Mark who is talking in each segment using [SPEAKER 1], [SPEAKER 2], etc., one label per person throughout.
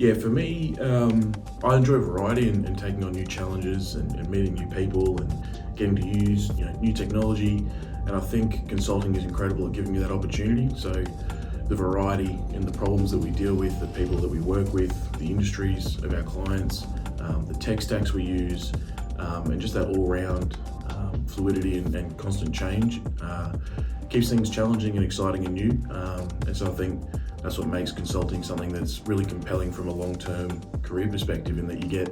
[SPEAKER 1] Yeah, for me, I enjoy variety and taking on new challenges and meeting new people and getting to use new technology. And I think consulting is incredible at giving me that opportunity. So the variety in the problems that we deal with, the people that we work with, the industries of our clients, the tech stacks we use, and just that all-round fluidity and constant change keeps things challenging and exciting and new. And so I think that's what makes consulting something that's really compelling from a long-term career perspective, in that you get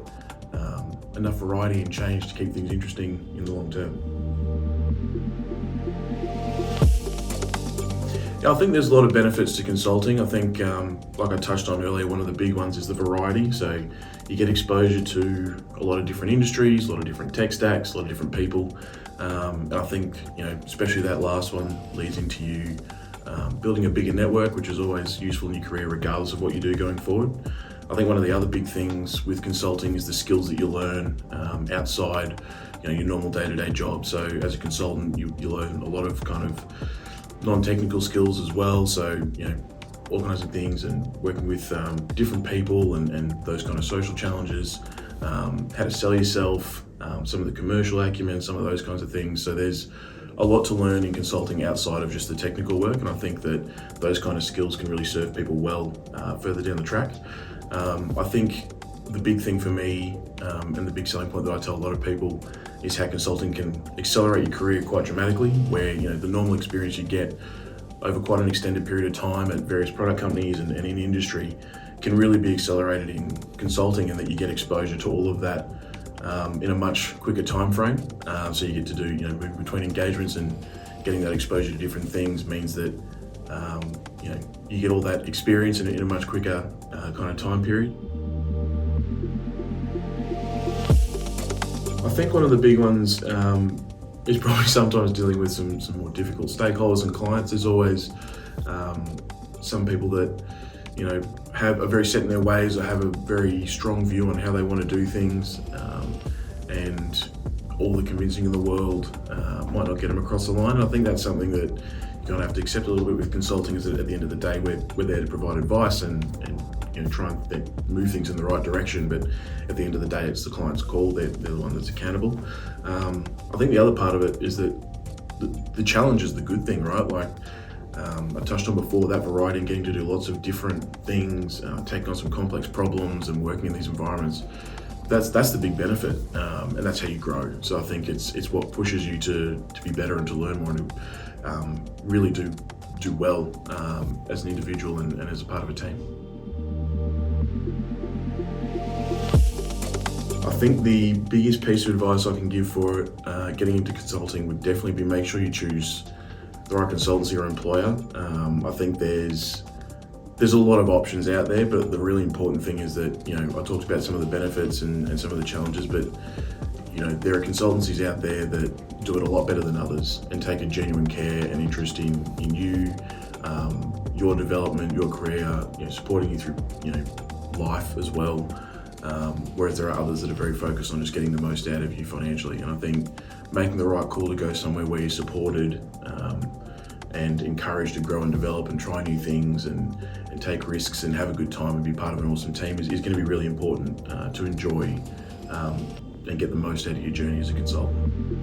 [SPEAKER 1] enough variety and change to keep things interesting in the long term. Yeah, I think there's a lot of benefits to consulting. I think, like I touched on earlier, one of the big ones is the variety. So you get exposure to a lot of different industries, a lot of different tech stacks, a lot of different people. And I think, especially that last one leads into you building a bigger network, which is always useful in your career, regardless of what you do going forward. I think one of the other big things with consulting is the skills that you learn outside, your normal day-to-day job. So as a consultant, you learn a lot of kind of non-technical skills as well. So, organising things and working with different people and those kind of social challenges, how to sell yourself, some of the commercial acumen, some of those kinds of things. So there's a lot to learn in consulting outside of just the technical work, and I think that those kind of skills can really serve people well further down the track. I think the big thing for me, and the big selling point that I tell a lot of people, is how consulting can accelerate your career quite dramatically, where the normal experience you get over quite an extended period of time at various product companies and in industry can really be accelerated in consulting, and that you get exposure to all of that in a much quicker time frame. So you get to do, moving between engagements, and getting that exposure to different things means that you get all that experience in a much quicker kind of time period. I think one of the big ones is probably sometimes dealing with some more difficult stakeholders and clients. There's always some people that are very set in their ways, or have a very strong view on how they want to do things, and all the convincing in the world might not get them across the line. And I think that's something that you kind of have to accept a little bit with consulting, is that at the end of the day we're there to provide advice and try and move things in the right direction, but at the end of the day it's the client's call. They're the one that's accountable. I think the other part of it is that the challenge is the good thing, right? Like I touched on before, that variety and getting to do lots of different things, taking on some complex problems and working in these environments, that's the big benefit, and that's how you grow. So I think it's what pushes you to be better and to learn more, and to really do well as an individual and as a part of a team. I think the biggest piece of advice I can give for getting into consulting would definitely be, make sure you choose the right consultancy or employer. I think there's a lot of options out there, but the really important thing is that, I talked about some of the benefits and some of the challenges, but there are consultancies out there that do it a lot better than others and take a genuine care and interest in you, your development, your career, supporting you through life as well. Whereas there are others that are very focused on just getting the most out of you financially. And I think making the right call to go somewhere where you're supported and encouraged to grow and develop and try new things and take risks and have a good time and be part of an awesome team is going to be really important to enjoy and get the most out of your journey as a consultant.